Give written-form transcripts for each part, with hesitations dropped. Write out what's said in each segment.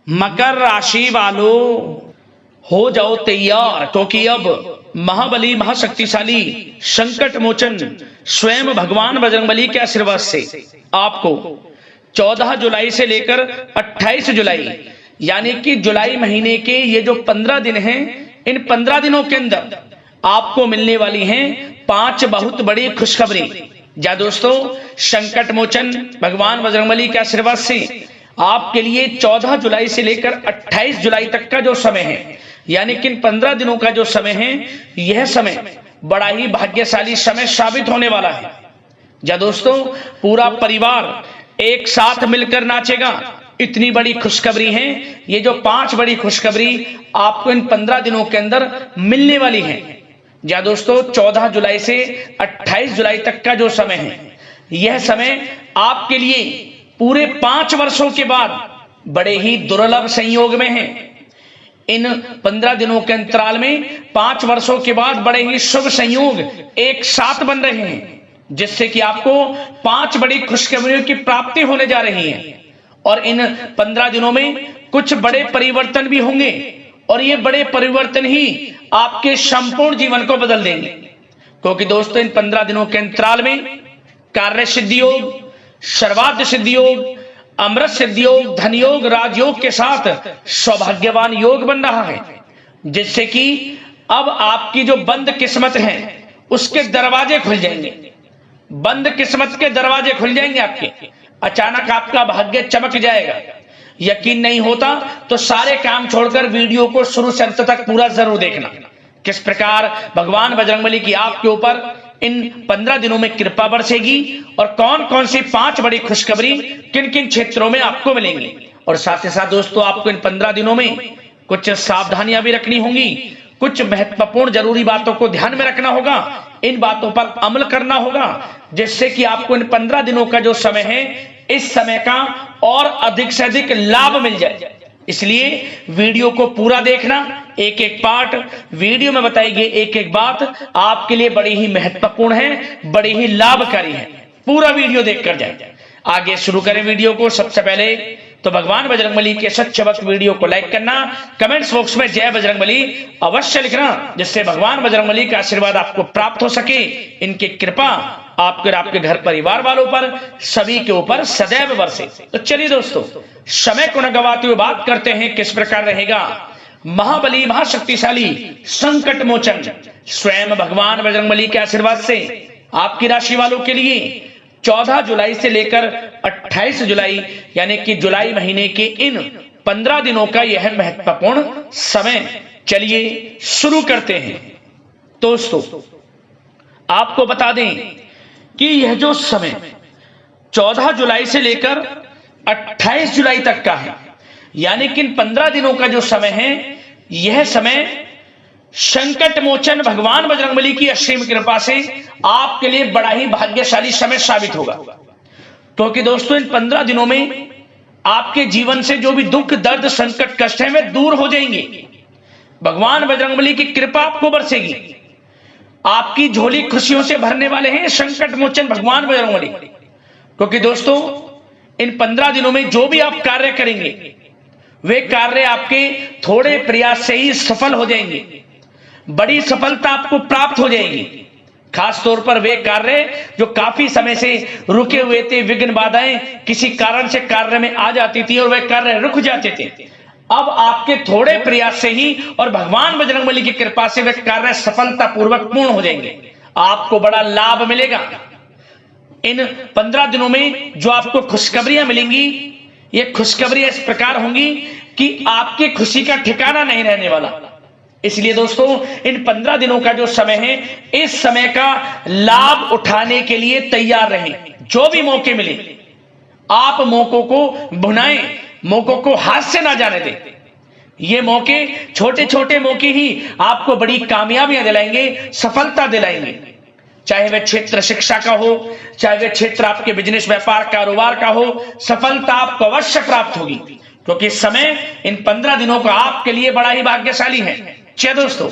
मकर राशि वालों हो जाओ तैयार, क्योंकि अब महाबली महाशक्तिशाली संकट मोचन स्वयं भगवान बजरंगबली के आशीर्वाद से आपको 14 जुलाई से लेकर 28 जुलाई यानी कि जुलाई महीने के ये जो 15 दिन हैं, इन 15 दिनों के अंदर आपको मिलने वाली हैं 5 बहुत बड़ी खुशखबरी। जा दोस्तों, संकट मोचन भगवान बजरंगबली के आशीर्वाद से आपके लिए 14 जुलाई से लेकर 28 जुलाई तक का जो समय है, यानी कि इन 15 दिनों का जो समय है, यह समय बड़ा ही भाग्यशाली समय साबित होने वाला है। जा दोस्तों, पूरा परिवार एक साथ मिलकर नाचेगा। इतनी बड़ी खुशखबरी है। ये जो 5 बड़ी खुशखबरी आपको इन 15 दिनों के अंदर मिलने वाली है। जा दोस्तों, 14 जुलाई से 28 जुलाई तक का जो समय है, यह समय आपके लिए पूरे 5 वर्षों के बाद बड़े ही दुर्लभ संयोग में है। इन 15 दिनों के अंतराल में 5 वर्षों के बाद बड़े ही शुभ संयोग एक साथ बन रहे हैं, जिससे कि आपको 5 बड़ी खुशखबरियों की प्राप्ति होने जा रही है। और इन 15 दिनों में कुछ बड़े परिवर्तन भी होंगे, और ये बड़े परिवर्तन ही आपके संपूर्ण जीवन को बदल देंगे। क्योंकि दोस्तों, इन 15 दिनों के अंतराल में कार्य सिद्धि योग, सर्वार्थ सिद्धि योग, अमृत सिद्धि योग, धन योग, राजयोग के साथ सौभाग्यवान योग बन रहा है, जिससे कि अब आपकी जो बंद किस्मत है उसके दरवाजे खुल जाएंगे। बंद किस्मत के दरवाजे खुल जाएंगे आपके। अचानक आपका भाग्य चमक जाएगा। यकीन नहीं होता तो सारे काम छोड़कर वीडियो को शुरू से अंत तक पूरा जरूर देखना, किस प्रकार भगवान बजरंगबली की आपके ऊपर इन 15 दिनों में कृपा बरसेगी और कौन कौन सी 5 बड़ी खुशखबरी किन किन क्षेत्रों में आपको मिलेंगी। और साथ ही साथ दोस्तों, आपको इन 15 दिनों में कुछ सावधानियां भी रखनी होंगी, कुछ महत्वपूर्ण जरूरी बातों को ध्यान में रखना होगा, इन बातों पर अमल करना होगा, जिससे कि आपको इन 15 दिनों का जो समय है, इस समय का और अधिक से अधिक लाभ मिल जाए। इसलिए वीडियो को पूरा देखना। एक एक पार्ट वीडियो में बताई गई एक एक बात आपके लिए बड़ी ही महत्वपूर्ण है, बड़ी ही लाभकारी है। पूरा वीडियो देखकर जाए। आगे शुरू करें वीडियो को। सबसे पहले तो भगवान बजरंगबली के सच्चे भक्त वीडियो को लाइक करना, कमेंट्स बॉक्स में जय बजरंगबली अवश्य लिखना, जिससे भगवान बजरंगबली का आशीर्वाद आपको प्राप्त हो सके। इनकी कृपा आपके और आपके घर परिवार वालों पर सभी के ऊपर सदैव बरसे। तो चलिए दोस्तों, समय को न गवाते हुए बात करते हैं किस प्रकार रहेगा महाबली महाशक्तिशाली संकट मोचन स्वयं भगवान बजरंगबली के आशीर्वाद से आपकी राशि वालों के लिए 14 जुलाई से लेकर 28 जुलाई यानी कि जुलाई महीने के इन 15 दिनों का यह महत्वपूर्ण समय। चलिए शुरू करते हैं। दोस्तों, आपको बता दें कि यह जो समय 14 जुलाई से लेकर 28 जुलाई तक का है, यानी कि इन 15 दिनों का जो समय है, यह समय संकट मोचन भगवान बजरंगबली की असीम कृपा से आपके लिए बड़ा ही भाग्यशाली समय साबित होगा। क्योंकि दोस्तों, इन 15 दिनों में आपके जीवन से जो भी दुख दर्द संकट कष्ट है वे दूर हो जाएंगे। भगवान बजरंगबली की कृपा आपको बरसेगी। आपकी झोली खुशियों से भरने वाले हैं संकट मोचन भगवान बजरंगबली। क्योंकि दोस्तों, इन 15 दिनों में जो भी आप कार्य करेंगे, वे कार्य आपके थोड़े प्रयास से ही सफल हो जाएंगे। बड़ी सफलता आपको प्राप्त हो जाएगी। खास तौर पर वे कार्य जो काफी समय से रुके हुए थे, विघ्न बाधाएं किसी कारण से कार्य में आ जाती थी और वे कार्य रुक जाते थे, अब आपके थोड़े प्रयास से ही और भगवान बजरंगबली की कृपा से वे कार्य सफलतापूर्वक पूर्ण हो जाएंगे। आपको बड़ा लाभ मिलेगा। इन 15 दिनों में जो आपको खुशखबरियां मिलेंगी, ये खुशखबरियां इस प्रकार होंगी कि आपकी खुशी का ठिकाना नहीं रहने वाला। इसलिए दोस्तों, इन 15 दिनों का जो समय है, इस समय का लाभ उठाने के लिए तैयार रहें। जो भी मौके मिले आप मौकों को भुनाएं, मौकों को हाथ से ना जाने दें। ये मौके छोटे छोटे मौके ही आपको बड़ी कामयाबियां दिलाएंगे, सफलता दिलाएंगे। चाहे वह क्षेत्र शिक्षा का हो, चाहे वह क्षेत्र आपके बिजनेस व्यापार कारोबार का हो, सफलता आपको अवश्य प्राप्त होगी। क्योंकि इस समय इन 15 दिनों का आपके लिए बड़ा ही भाग्यशाली है। चलिए दोस्तों,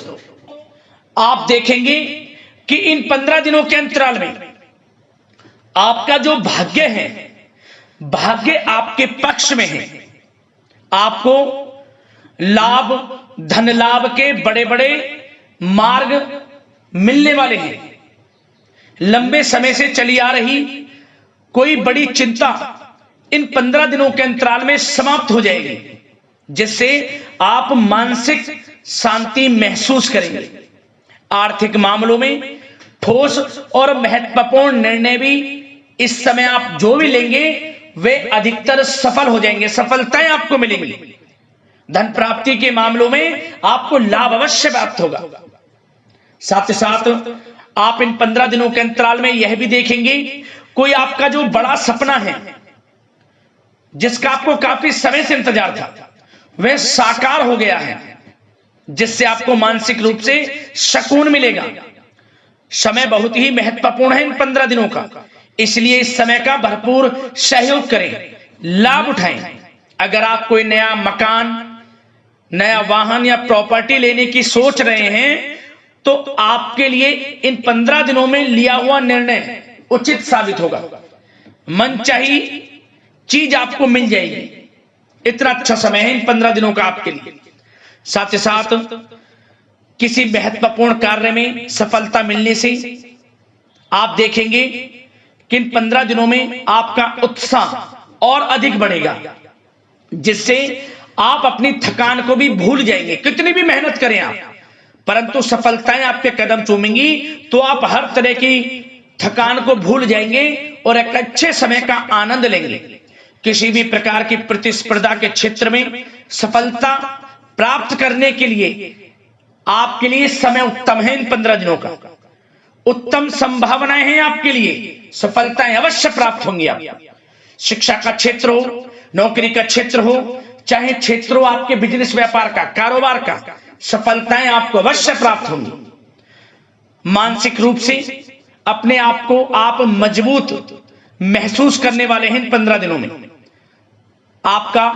आप देखेंगे कि इन 15 दिनों के अंतराल में आपका जो भाग्य है, भाग्य आपके पक्ष में है। आपको लाभ, धन लाभ के बड़े बड़े मार्ग मिलने वाले हैं। लंबे समय से चली आ रही कोई बड़ी चिंता इन 15 दिनों के अंतराल में समाप्त हो जाएगी, जिससे आप मानसिक शांति महसूस करेंगे। आर्थिक मामलों में ठोस और महत्वपूर्ण निर्णय भी इस समय आप जो भी लेंगे वे अधिकतर सफल हो जाएंगे, सफलताएं आपको मिलेंगी। धन प्राप्ति के मामलों में आपको लाभ अवश्य प्राप्त होगा। साथ ही साथ आप इन 15 दिनों के अंतराल में यह भी देखेंगे कोई आपका जो बड़ा सपना है, जिसका आपको काफी समय से इंतजार था, वह साकार हो गया है, जिससे आपको मानसिक रूप से सुकून मिलेगा। समय बहुत ही महत्वपूर्ण है इन 15 दिनों का, इसलिए इस समय का भरपूर सहयोग करें, लाभ उठाएं। अगर आप कोई नया मकान, नया वाहन या प्रॉपर्टी लेने की सोच रहे हैं तो आपके लिए इन 15 दिनों में लिया हुआ निर्णय उचित साबित होगा। मनचाही चीज आपको मिल जाएगी। इतना अच्छा समय है इन 15 दिनों का आपके लिए। साथ ही साथ किसी महत्वपूर्ण कार्य में सफलता मिलने से आप देखेंगे कि इन 15 दिनों में आपका उत्साह और अधिक बढ़ेगा, जिससे आप अपनी थकान को भी भूल जाएंगे। कितनी भी मेहनत करें आप, परंतु सफलताएं आपके कदम चूमेंगी तो आप हर तरह की थकान को भूल जाएंगे और एक अच्छे समय का आनंद लेंगे। किसी भी प्रकार की प्रतिस्पर्धा के क्षेत्र में सफलता प्राप्त करने के लिए आपके लिए समय उत्तम है। इन 15 दिनों का उत्तम संभावनाएं हैं आपके लिए, सफलताएं अवश्य प्राप्त होंगी। आप शिक्षा का क्षेत्र हो, नौकरी का क्षेत्र हो, चाहे क्षेत्र हो आपके बिजनेस व्यापार का, कारोबार का, सफलताएं आपको अवश्य प्राप्त होंगी। मानसिक रूप से अपने आप को आप मजबूत महसूस करने वाले हैं इन 15 दिनों में। आपका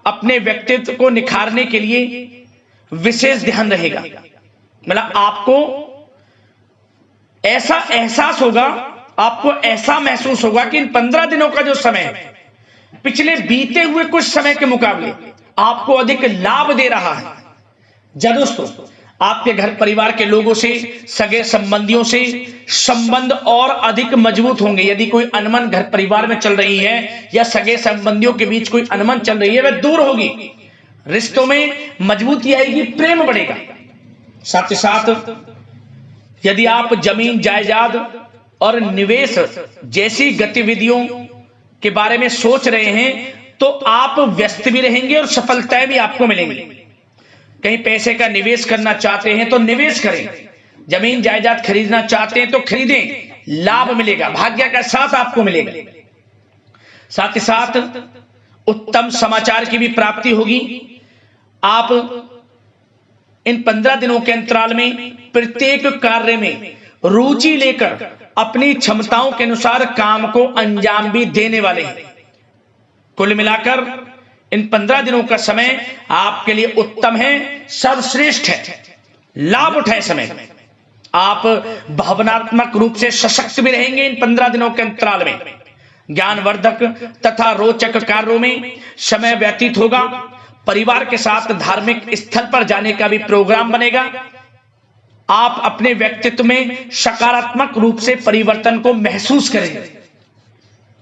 अपने व्यक्तित्व को निखारने के लिए विशेष ध्यान रहेगा। मतलब आपको ऐसा एहसास होगा, आपको ऐसा महसूस होगा कि इन 15 दिनों का जो समय है पिछले बीते हुए कुछ समय के मुकाबले आपको अधिक लाभ दे रहा है। जब दोस्तों आपके घर परिवार के लोगों से, सगे संबंधियों से संबंध और अधिक मजबूत होंगे। यदि कोई अनबन घर परिवार में चल रही है या सगे संबंधियों के बीच कोई अनबन चल रही है, वह दूर होगी, रिश्तों में मजबूती आएगी, प्रेम बढ़ेगा। साथ ही साथ यदि आप जमीन जायदाद और निवेश जैसी गतिविधियों के बारे में सोच रहे हैं तो आप व्यस्त भी रहेंगे और सफलताएं भी आपको मिलेंगी। कहीं पैसे का निवेश करना चाहते हैं तो निवेश करें, जमीन जायदाद खरीदना चाहते हैं तो खरीदें, लाभ मिलेगा, भाग्य का साथ आपको मिलेगा। साथ ही साथ उत्तम समाचार की भी प्राप्ति होगी। आप इन 15 दिनों के अंतराल में प्रत्येक कार्य में रुचि लेकर अपनी क्षमताओं के अनुसार काम को अंजाम भी देने वाले हैं। कुल मिलाकर इन 15 दिनों का समय आपके लिए उत्तम है, सर्वश्रेष्ठ है। लाभ उठाए समय में। आप भावनात्मक रूप से सशक्त भी रहेंगे इन 15 दिनों के अंतराल में। ज्ञानवर्धक तथा रोचक कार्यों में समय व्यतीत होगा। परिवार के साथ धार्मिक स्थल पर जाने का भी प्रोग्राम बनेगा। आप अपने व्यक्तित्व में सकारात्मक रूप से परिवर्तन को महसूस करेंगे।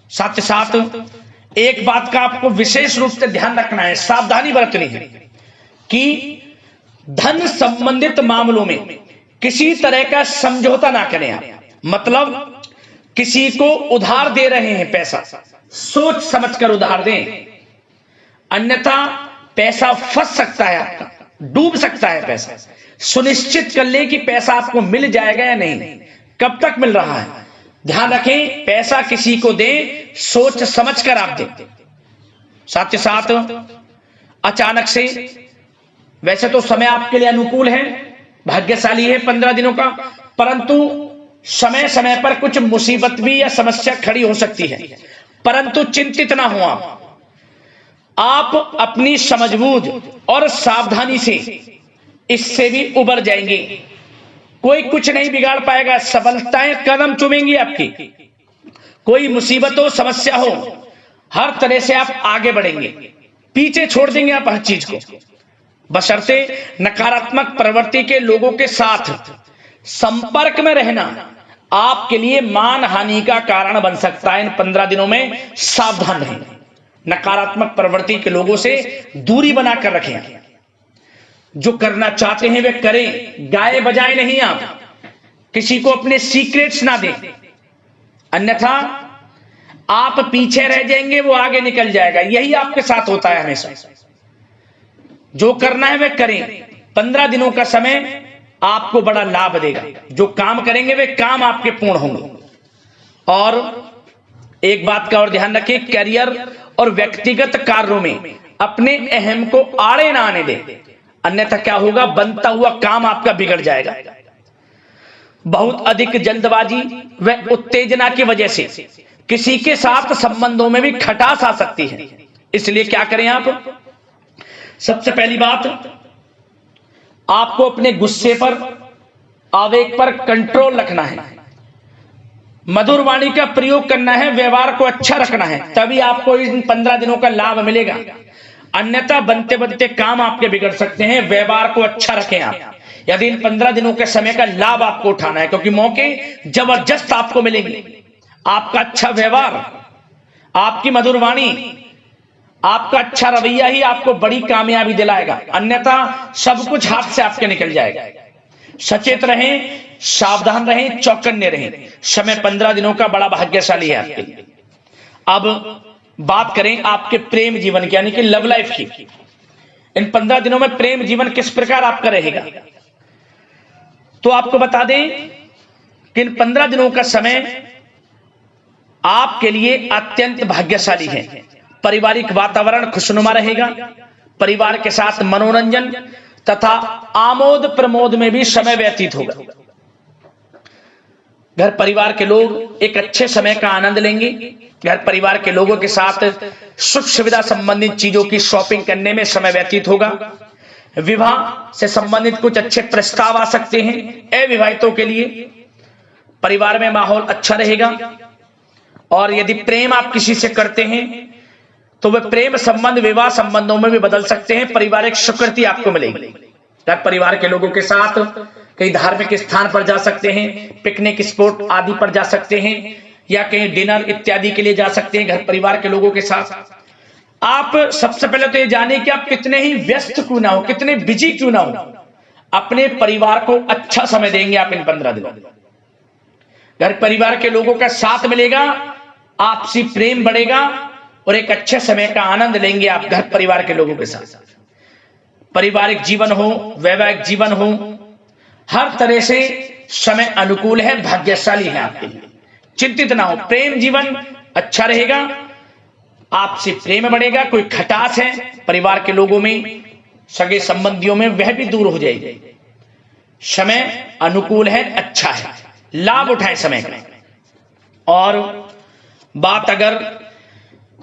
साथ ही साथ एक बात का आपको विशेष रूप से ध्यान रखना है, सावधानी बरतनी है कि धन संबंधित मामलों में किसी तरह का समझौता ना करें आप। मतलब किसी को उधार दे रहे हैं पैसा, सोच समझकर उधार दें, अन्यथा पैसा फंस सकता है, आपका डूब सकता है पैसा। सुनिश्चित कर लें कि पैसा आपको मिल जाएगा या नहीं, कब तक मिल रहा है। ध्यान रखें, पैसा किसी को दें सोच समझकर आप दें। साथ ही साथ अचानक से, वैसे तो समय आपके लिए अनुकूल है, भाग्यशाली है 15 दिनों का, परंतु समय समय पर कुछ मुसीबत भी या समस्या खड़ी हो सकती है। परंतु चिंतित ना हो आप अपनी समझबूझ और सावधानी से इससे भी उबर जाएंगे। कोई कुछ नहीं बिगाड़ पाएगा, सफलताएं कदम चूमेंगी आपकी। कोई मुसीबत हो, समस्या हो, हर तरह से आप आगे बढ़ेंगे। पीछे छोड़ देंगे आप हर चीज को, बशर्ते नकारात्मक प्रवृत्ति के लोगों के साथ संपर्क में रहना आपके लिए मान हानि का कारण बन सकता है। इन 15 दिनों में सावधान रहें, नकारात्मक प्रवृत्ति के लोगों से दूरी बनाकर रखें। जो करना चाहते हैं वे करें, गाए बजाए नहीं, आप किसी को अपने सीक्रेट्स ना दें, अन्यथा आप पीछे रह जाएंगे, वो आगे निकल जाएगा। यही आपके साथ होता है हमेशा। जो करना है वे करें। 15 दिनों का समय आपको बड़ा लाभ देगा। जो काम करेंगे वे काम आपके पूर्ण होंगे। और एक बात का और ध्यान रखें, करियर और व्यक्तिगत कार्यों में अपने अहम को आड़े ना आने दें, अन्यथा क्या होगा, बनता हुआ काम आपका बिगड़ जाएगा। बहुत अधिक जल्दबाजी व उत्तेजना की वजह से किसी के साथ संबंधों में भी खटास आ सकती है। इसलिए क्या करें आप, सबसे पहली बात, आपको अपने गुस्से पर, आवेग पर कंट्रोल रखना है, मधुर वाणी का प्रयोग करना है, व्यवहार को अच्छा रखना है, तभी आपको इन 15 दिनों का लाभ मिलेगा। अन्यथा बनते बनते काम आपके बिगड़ सकते हैं। व्यवहार को अच्छा रखें आप, यदि इन 15 दिनों के समय का लाभ आपको उठाना है, क्योंकि मौके जबरदस्त आपको मिलेंगे। आपका अच्छा व्यवहार, आपकी मधुर वाणी, आपका अच्छा रवैया ही आपको बड़ी कामयाबी दिलाएगा, अन्यथा सब कुछ हाथ से आपके निकल जाएगा। सचेत रहें, सावधान रहें, चौकन्ने रहें। समय 15 दिनों का बड़ा भाग्यशाली है आपके लिए। अब बात करें आपके प्रेम जीवन की, यानी कि लव लाइफ की। इन 15 दिनों में प्रेम जीवन किस प्रकार आपका रहेगा, तो आपको बता दें कि इन 15 दिनों का समय आपके लिए अत्यंत भाग्यशाली है। पारिवारिक वातावरण खुशनुमा रहेगा। परिवार के साथ मनोरंजन तथा आमोद प्रमोद में भी समय व्यतीत होगा। घर परिवार के लोग एक अच्छे समय का आनंद लेंगे। घर परिवार के लोगों के साथ सुख सुविधा संबंधित चीजों की शॉपिंग करने में समय व्यतीत होगा। विवाह से संबंधित कुछ अच्छे प्रस्ताव आ सकते हैं अविवाहितों के लिए। परिवार में माहौल अच्छा रहेगा। और यदि प्रेम आप किसी से करते हैं तो वह प्रेम संबंध विवाह संबंधों में भी बदल सकते हैं। पारिवारिक स्वीकृति आपको मिलेगी। घर परिवार के लोगों के साथ कहीं धार्मिक स्थान पर जा सकते हैं, पिकनिक स्पॉट आदि पर जा सकते हैं, या कहीं डिनर इत्यादि के लिए जा सकते हैं घर परिवार के लोगों के साथ। आप सबसे पहले तो ये जाने कि आप कितने ही व्यस्त क्यों ना हो, कितने बिजी क्यों ना हो, अपने परिवार को अच्छा समय देंगे आप इन 15 दिनों। घर परिवार के लोगों का साथ मिलेगा, आपसी प्रेम बढ़ेगा और एक अच्छे समय का आनंद लेंगे आप घर परिवार के लोगों के साथ। पारिवारिक जीवन हो, वैवाहिक जीवन हो, हर तरह से समय अनुकूल है, भाग्यशाली है आपके लिए। चिंतित ना हो, प्रेम जीवन अच्छा रहेगा, आपसे प्रेम बढ़ेगा। कोई खटास है परिवार के लोगों में, सगे संबंधियों में, वह भी दूर हो जाएगी। समय अनुकूल है, अच्छा है, लाभ उठाएं समय का। और बात अगर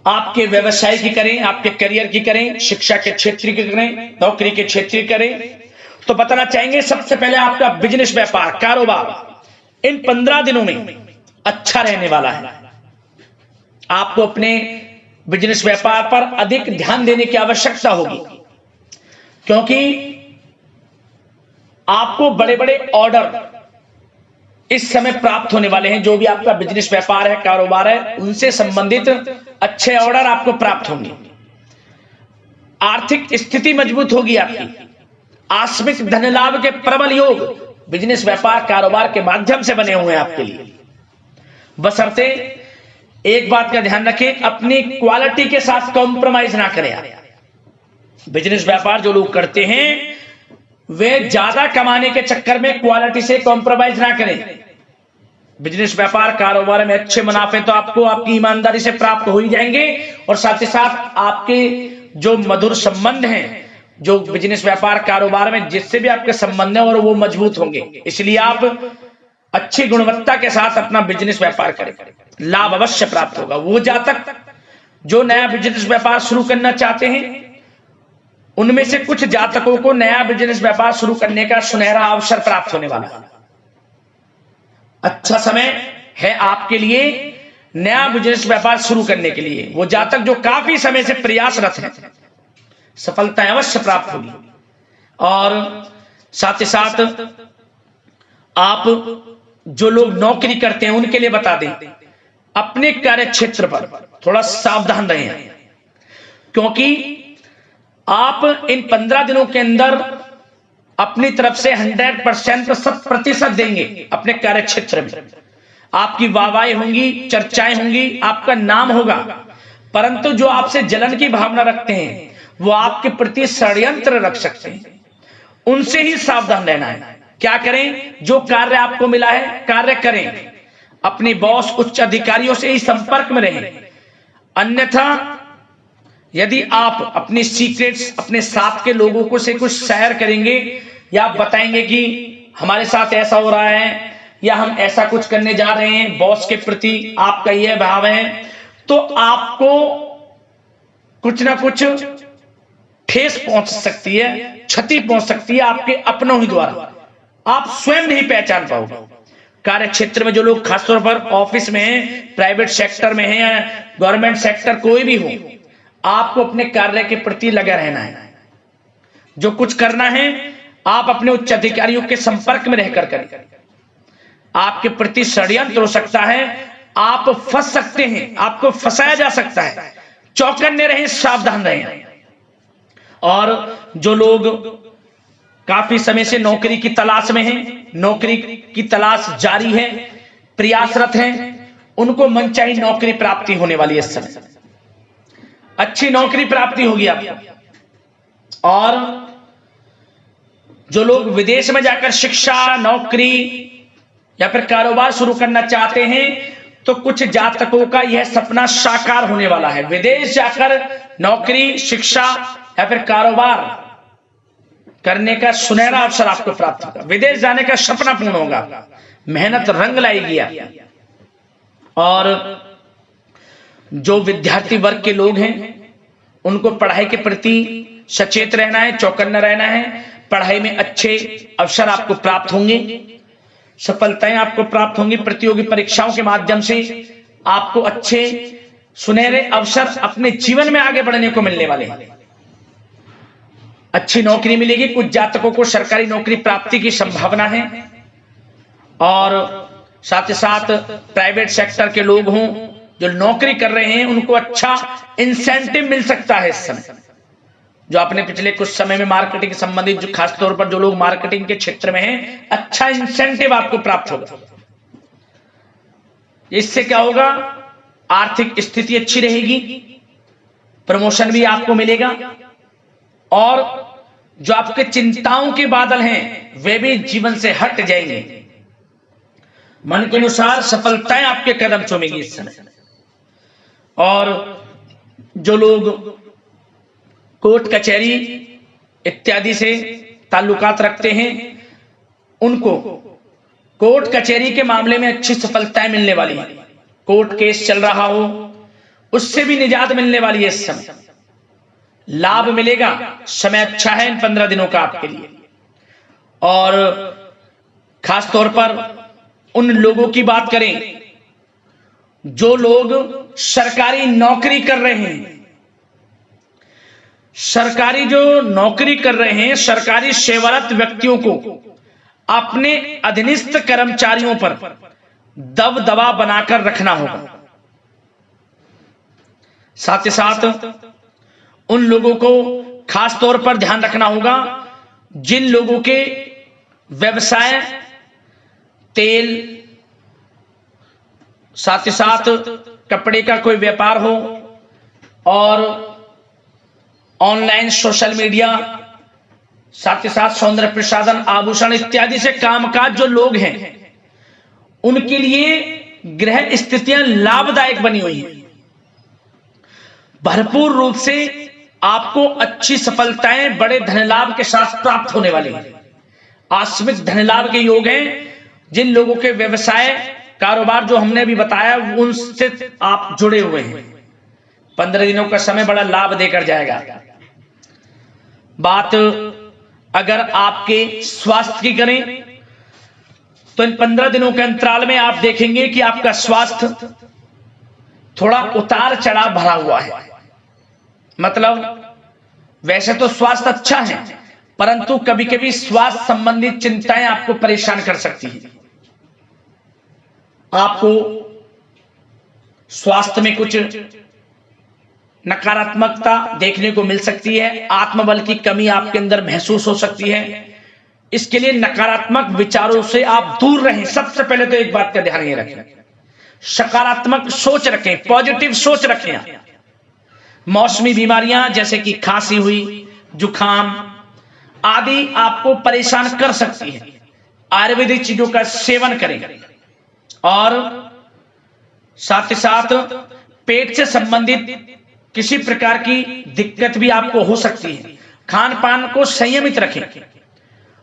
आपके व्यवसाय की करें, आपके करियर की करें, शिक्षा के क्षेत्र की करें, नौकरी के क्षेत्र की करें, तो बताना चाहेंगे सबसे पहले आपका बिजनेस, व्यापार, कारोबार इन 15 दिनों में अच्छा रहने वाला है। आपको अपने बिजनेस व्यापार पर अधिक ध्यान देने की आवश्यकता होगी, क्योंकि आपको बड़े बड़े ऑर्डर इस समय प्राप्त होने वाले हैं। जो भी आपका बिजनेस व्यापार है, कारोबार है, उनसे संबंधित अच्छे ऑर्डर आपको प्राप्त होंगे। आर्थिक स्थिति मजबूत होगी आपकी। आकस्मिक धन लाभ के प्रबल योग बिजनेस व्यापार कारोबार के माध्यम से बने हुए हैं आपके लिए। बशर्ते एक बात का ध्यान रखें, अपनी क्वालिटी के साथ कॉम्प्रोमाइज ना करें आप। बिजनेस व्यापार जो लोग करते हैं वे ज्यादा कमाने के चक्कर में क्वालिटी से कॉम्प्रोमाइज ना करें। बिजनेस व्यापार कारोबार में अच्छे मुनाफे तो आपको आपकी ईमानदारी से प्राप्त हो ही जाएंगे, और साथ ही साथ आपके जो मधुर संबंध हैं, जो बिजनेस व्यापार कारोबार में जिससे भी आपके संबंध है, और वो मजबूत होंगे। इसलिए आप अच्छी गुणवत्ता के साथ अपना बिजनेस व्यापार करें, लाभ अवश्य प्राप्त होगा। वो जातक जो नया बिजनेस व्यापार शुरू करना चाहते हैं, उनमें से कुछ जातकों को नया बिजनेस व्यापार शुरू करने का सुनहरा अवसर प्राप्त होने वाला है। अच्छा समय है आपके लिए नया बिजनेस व्यापार शुरू करने के लिए। वो जातक जो काफी समय से प्रयासरत हैं, सफलता अवश्य प्राप्त होगी। और साथ ही साथ आप जो लोग नौकरी करते हैं उनके लिए बता दें, अपने कार्य क्षेत्र पर थोड़ा सावधान रहें, क्योंकि आप इन 15 दिनों के अंदर अपनी तरफ से 100% 100% देंगे अपने कार्य क्षेत्र में। आपकी वाहवाही होंगी, चर्चाएं होंगी, आपका नाम होगा, परंतु जो आपसे जलन की भावना रखते हैं वो आपके प्रति षड्यंत्र रख सकते हैं, उनसे ही सावधान रहना है। क्या करें? जो कार्य आपको मिला है कार्य करें, अपने बॉस उच्च अधिकारियों से ही संपर्क में रहें। अन्यथा यदि आप अपनी सीक्रेट्स अपने साथ के लोगों को से कुछ शेयर करेंगे या आप बताएंगे कि हमारे साथ ऐसा हो रहा है या हम ऐसा कुछ करने जा रहे हैं, बॉस के प्रति आपका यह भाव है, तो आपको कुछ ना कुछ ठेस पहुंच सकती है, क्षति पहुंच सकती है आपके अपनों ही द्वारा, आप स्वयं नहीं पहचान पाओगे। कार्य क्षेत्र में जो लोग खासतौर पर ऑफिस में हैं, प्राइवेट सेक्टर में हैं या गवर्नमेंट सेक्टर, कोई भी हो, आपको अपने कार्य के प्रति लगा रहना है। जो कुछ करना है आप अपने उच्च अधिकारियों के संपर्क में रहकर करें। आपके प्रति षड्यंत्र हो सकता है, आप फंस सकते हैं, आपको फंसाया जा सकता है। चौकन्ने रहें, सावधान रहें। और जो लोग काफी समय से नौकरी की तलाश में हैं, नौकरी की तलाश जारी है, प्रयासरत हैं, उनको मनचाही नौकरी प्राप्ति होने वाली है। इस समय अच्छी नौकरी प्राप्ति होगी आपको। और जो लोग विदेश में जाकर शिक्षा, नौकरी या फिर कारोबार शुरू करना चाहते हैं, तो कुछ जातकों का यह सपना साकार होने वाला है। विदेश जाकर नौकरी, शिक्षा या फिर कारोबार करने का सुनहरा अवसर आपको प्राप्त होगा। विदेश जाने का सपना पूर्ण होगा, मेहनत रंग लाएगी आप। और जो विद्यार्थी वर्ग के लोग हैं उनको पढ़ाई के प्रति सचेत रहना है, चौकन्ना रहना है। पढ़ाई में अच्छे अवसर आपको प्राप्त होंगे, सफलताएं आपको प्राप्त होंगी। प्रतियोगी परीक्षाओं के माध्यम से आपको अच्छे सुनहरे अवसर अपने जीवन में आगे बढ़ने को मिलने वाले हैं। अच्छी नौकरी मिलेगी, कुछ जातकों को सरकारी नौकरी प्राप्ति की संभावना है। और साथ ही साथ प्राइवेट सेक्टर के लोग हों जो नौकरी कर रहे हैं, उनको अच्छा इंसेंटिव मिल सकता है इस समय। जो आपने पिछले कुछ समय में मार्केटिंग संबंधित, जो खासतौर पर जो लोग मार्केटिंग के क्षेत्र में हैं, अच्छा इंसेंटिव आपको प्राप्त होगा। इससे क्या होगा? आर्थिक स्थिति अच्छी रहेगी, प्रमोशन भी आपको मिलेगा, और जो आपके चिंताओं के बादल हैं वे भी जीवन से हट जाएंगे। मन के अनुसार सफलताएं आपके कदम चूमेगी इस समय। और जो लोग कोर्ट कचहरी इत्यादि से ताल्लुकात रखते हैं, उनको कोर्ट कचहरी के मामले में अच्छी सफलताएं मिलने वाली है। कोर्ट केस चल रहा हो उससे भी निजात मिलने वाली है इस समय, लाभ मिलेगा। समय अच्छा है इन 15 दिनों का आपके लिए। और खास तौर पर उन लोगों की बात करें जो लोग सरकारी नौकरी कर रहे हैं, सरकारी जो नौकरी कर रहे हैं, सरकारी सेवारत व्यक्तियों को अपने अधीनस्थ कर्मचारियों पर दबदबा बनाकर रखना होगा। साथ ही साथ उन लोगों को खास तौर पर ध्यान रखना होगा जिन लोगों के व्यवसाय तेल, साथ ही साथ कपड़े का कोई व्यापार हो, और ऑनलाइन सोशल मीडिया, साथ ही साथ सौंदर्य प्रसाधन, आभूषण इत्यादि से कामकाज जो लोग हैं, उनके लिए ग्रह स्थितियां लाभदायक बनी हुई हैं। भरपूर रूप से आपको अच्छी सफलताएं बड़े धन लाभ के साथ प्राप्त होने वाली हैं। आकस्मिक धन लाभ के योग हैं। जिन लोगों के व्यवसाय, कारोबार जो हमने अभी बताया, उनसे आप जुड़े हुए हैं, 15 दिनों का समय बड़ा लाभ देकर जाएगा। बात अगर आपके स्वास्थ्य की करें तो इन 15 दिनों के अंतराल में आप देखेंगे कि आपका स्वास्थ्य थोड़ा उतार चढ़ाव भरा हुआ है। मतलब वैसे तो स्वास्थ्य अच्छा है, परंतु कभी कभी स्वास्थ्य संबंधित चिंताएं आपको परेशान कर सकती हैं। आपको स्वास्थ्य में कुछ नकारात्मकता देखने को मिल सकती है, आत्मबल की कमी आपके अंदर महसूस हो सकती है। इसके लिए नकारात्मक विचारों से आप दूर रहें। सबसे पहले तो एक बात का ध्यान ये रखें, सकारात्मक सोच रखें, पॉजिटिव सोच रखें। मौसमी बीमारियां जैसे कि खांसी हुई, जुखाम आदि आपको परेशान कर सकती है। आयुर्वेदिक चीजों का सेवन करें और साथ ही साथ पेट से संबंधित किसी प्रकार की दिक्कत भी आपको हो सकती है। खान पान को संयमित रखें।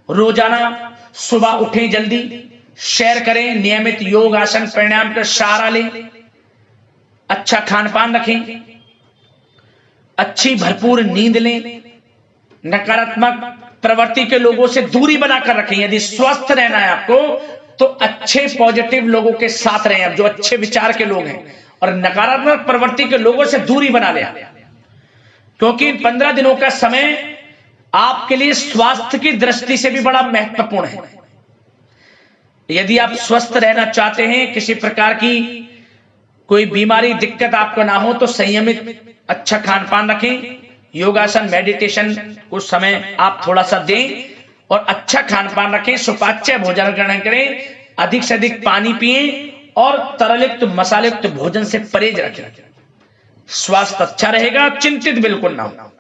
रोजाना सुबह उठें, जल्दी सैर करें, नियमित योग आसन प्राणायाम का सहारा लें, अच्छा खान पान रखें, अच्छी भरपूर नींद लें, नकारात्मक प्रवृत्ति के लोगों से दूरी बनाकर रखें। यदि स्वस्थ रहना है आपको तो अच्छे पॉजिटिव लोगों के साथ रहें, जो अच्छे विचार के लोग हैं, और नकारात्मक प्रवृत्ति के लोगों से दूरी बना लें, क्योंकि 15 दिनों का समय आपके लिए स्वास्थ्य की दृष्टि से भी बड़ा महत्वपूर्ण है। यदि आप स्वस्थ रहना चाहते हैं, किसी प्रकार की कोई बीमारी दिक्कत आपको ना हो, तो संयमित अच्छा खान पान रखें, योगासन मेडिटेशन कुछ समय आप थोड़ा सा दें और अच्छा खान पान रखें, सुपाच्य भोजन ग्रहण करें, अधिक से अधिक पानी पिएं और तरलयुक्त मसालेयुक्त भोजन से परहेज रखें। स्वास्थ्य अच्छा रहेगा, चिंतित बिल्कुल ना हो।